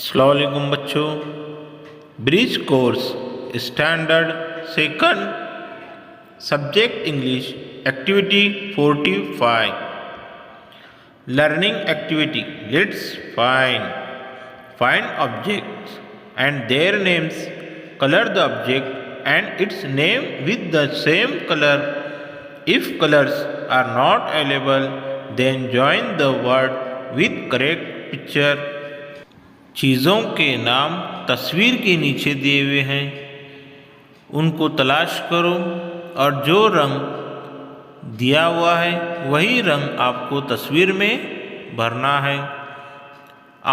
अस्सलाम वालेकुम बच्चों। Bridge course standard second subject English activity 45 learning activity. Let's find objects and their names, colour the object and its name with the same colour. If colours are not available then join the word with correct picture. चीज़ों के नाम तस्वीर के नीचे दिए हुए हैं, उनको तलाश करो और जो रंग दिया हुआ है वही रंग आपको तस्वीर में भरना है।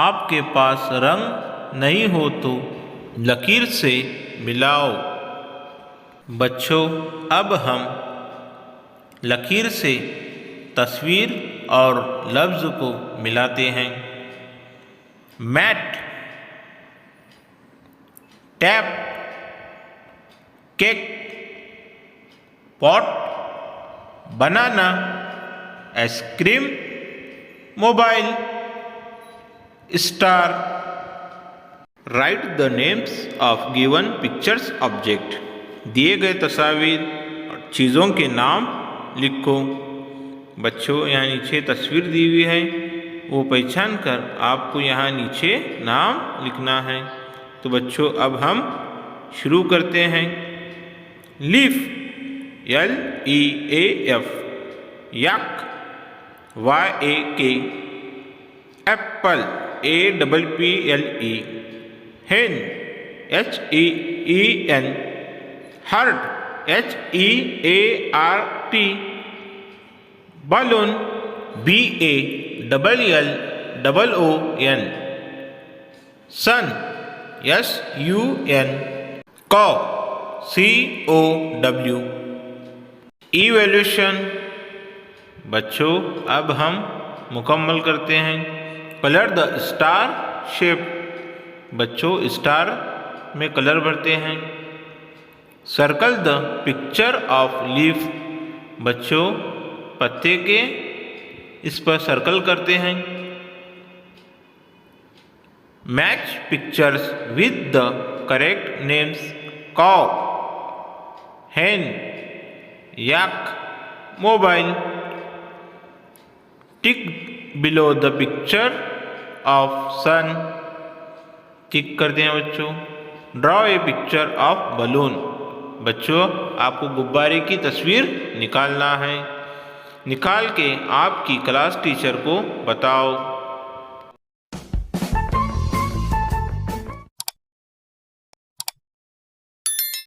आपके पास रंग नहीं हो तो लकीर से मिलाओ। बच्चों, अब हम लकीर से तस्वीर और लफ्ज़ को मिलाते हैं। Mat, tap, cake, pot, banana, ice cream, mobile, star. Write the names of given pictures object. दिए गए तस्वीर और चीज़ों के नाम लिखो। बच्चों, यहाँ नीचे तस्वीर दी हुई है, वो पहचान कर आपको यहाँ नीचे नाम लिखना है। तो बच्चों, अब हम शुरू करते हैं। Leaf, LEAF, yak, YAK, apple, APPLE, hen, HEEN, heart, HEART, balloon, BALLOON, sun, SUN, cow, COW। Evaluation. बच्चों, अब हम मुकम्मल करते हैं। Colour the star shape. बच्चों, स्टार में कलर भरते हैं। Circle the picture of leaf. बच्चों, पत्ते के इस पर सर्कल करते हैं। Match pictures with the correct names. Cow, hen, yak, mobile. Tick below the picture of sun. Tick करते हैं बच्चों। Draw a picture of balloon. बच्चों, आपको गुब्बारे की तस्वीर निकालना है। निकाल के आपकी क्लास टीचर को बताओ।